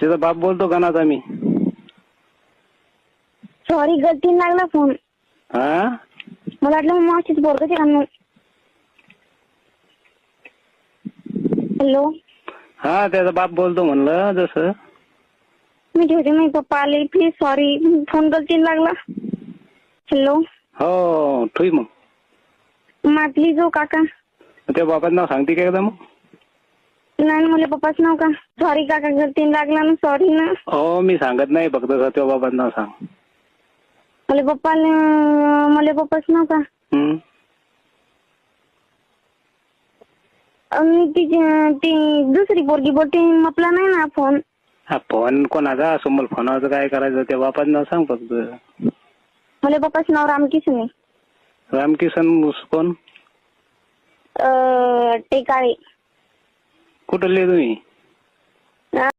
त्याचा बाप बोलतो का ना आता मी. सॉरी गलतीने लागला फोन. हा मला वाटलं मग मावशीच बोलतो का मग. हॅलो. हा त्याचा बाप बोलतो म्हणलं जसं. मी ठेवते मी पप्पा आले प्लीज सॉरी फोन गलतीने लागला. हॅलो. हो ठेवी मग. प्लीज हो काका. त्या बापाचं नाव सांगते का एकदा मग. नाही मला पप्पाच नाव का. सॉरी काका गलतीने लागला ना सॉरी ना. हो मी सांगत नाही फक्त त्या बापाचं नाव सांग. मला पप्पाच नाव का. ती दुसरी पोरगी बोलते मपला नाही ना फोन. हा फोन कोणाचा असो मला फोनाचं काय करायचं त्या बापाचं नाव सांग फक्त. मला पप्पाच नाव रामकिशन आहे. रामकिशन कोण. टेकाळे. कुठले तुम्ही.